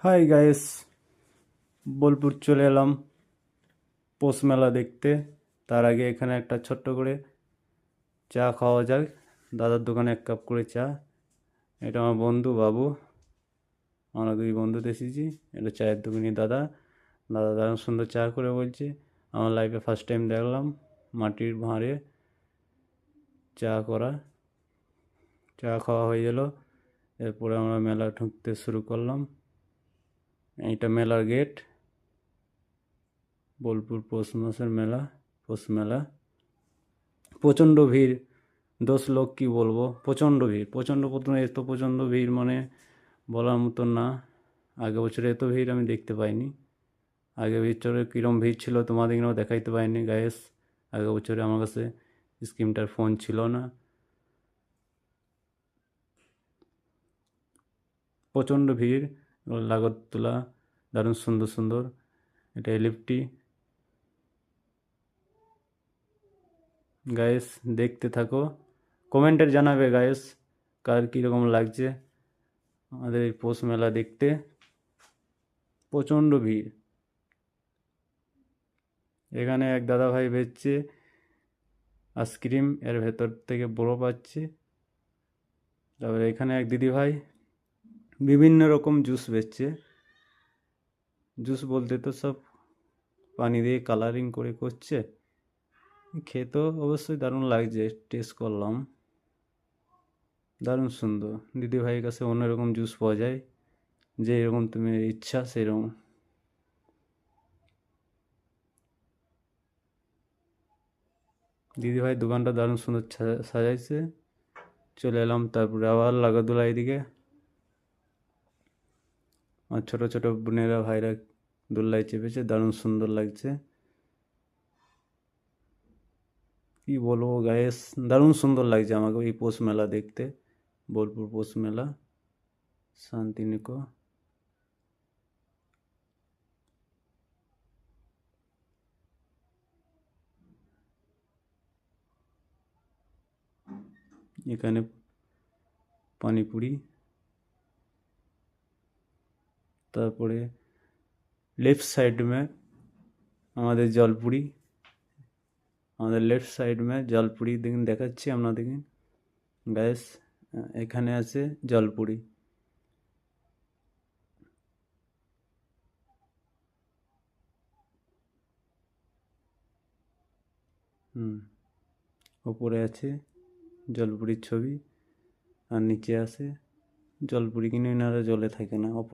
Hi guys, Bolpur চলে এলাম পৌষ মেলা দেখতে। তার আগে এখানে একটা ছোট্ট করে চা খাওয়া যাক। দাদার দোকানে 1 কাপ করে চা। এটা আমার বন্ধু বাবু, আমরা দুই বন্ধুতে এসেছি। এটা চায়ের দোকানি দাদা। দাদা দারুণ সুন্দর চা করে বলছে। আমার লাইফে ফার্স্ট টাইম দেখলাম মাটির ভাঁড়ে চা করা। চা খাওয়া হয়ে গেল, এরপরে আমরা মেলা ঢুকতে শুরু করলাম। এইটা মেলার গেট, বোলপুর পৌষ মাসের মেলা, পৌষ মেলা। প্রচণ্ড ভিড়, 10 লোক কি বলবো, প্রচণ্ড ভিড়, প্রথমে এত প্রচণ্ড ভিড় মানে বলার মতন না। আগের বছরে এত ভিড় আমি দেখতে পাইনি। আগের বছরে কীরকম ভিড় ছিল তোমাদেরকেও দেখাইতে পাইনি গায়েস। আগের বছরে আমার কাছে স্ক্রিনটার ফোন ছিল না। প্রচণ্ড ভিড়, লাগরতলা দারুণ সুন্দর সুন্দর। এটা এলএফটি গায়েস, দেখতে থাকো, কমেন্টের জানাবে গায়েস কার কীরকম লাগছে আমাদের এই পৌষ মেলা দেখতে। প্রচণ্ড ভিড়। এখানে এক দাদা ভাই বেচছে আইসক্রিম, এর ভেতর থেকে বরফ আসছে। তারপরে এখানে এক দিদি ভাই বিভিন্ন রকম জুস বেচছে। জুস বলতে তো সব পানি দিয়ে কালারিং করে করছে। খেতেও অবশ্যই দারুণ লাগছে, টেস্ট করলাম, দারুণ সুন্দর। দিদি ভাইয়ের কাছে অন্যরকম জুস পাওয়া যায়, যে এরকম তুমি ইচ্ছা সেরকম। দিদিভাই দোকানটা দারুণ সুন্দর সাজাইছে। চলে এলাম তারপরে আবার লাগরদোলা এদিকে। আর ছোটো ছোটো বোনেরা ভাইরা দোল্লায় চেপেছে, দারুণ সুন্দর লাগছে। কি বলবো গায়েস, দারুণ সুন্দর লাগছে আমাকে এই পৌষ মেলা দেখতে। বোলপুর পৌষ মেলা, শান্তিনিকো। এখানে পানিপুরি, তারপরে लेफ्ट साइड में আমাদের জলপুরি, আমাদের লেফট সাইড মে জলপুরি দেখুন দেখাচ্ছি আপনাদেরকে গ্যাস। এখানে আছে জলপুরি। উপরে আছে জলপুরির ছবি, আর নিচে আছে জলপুরি, কিনে এনারা জলে থাকে না।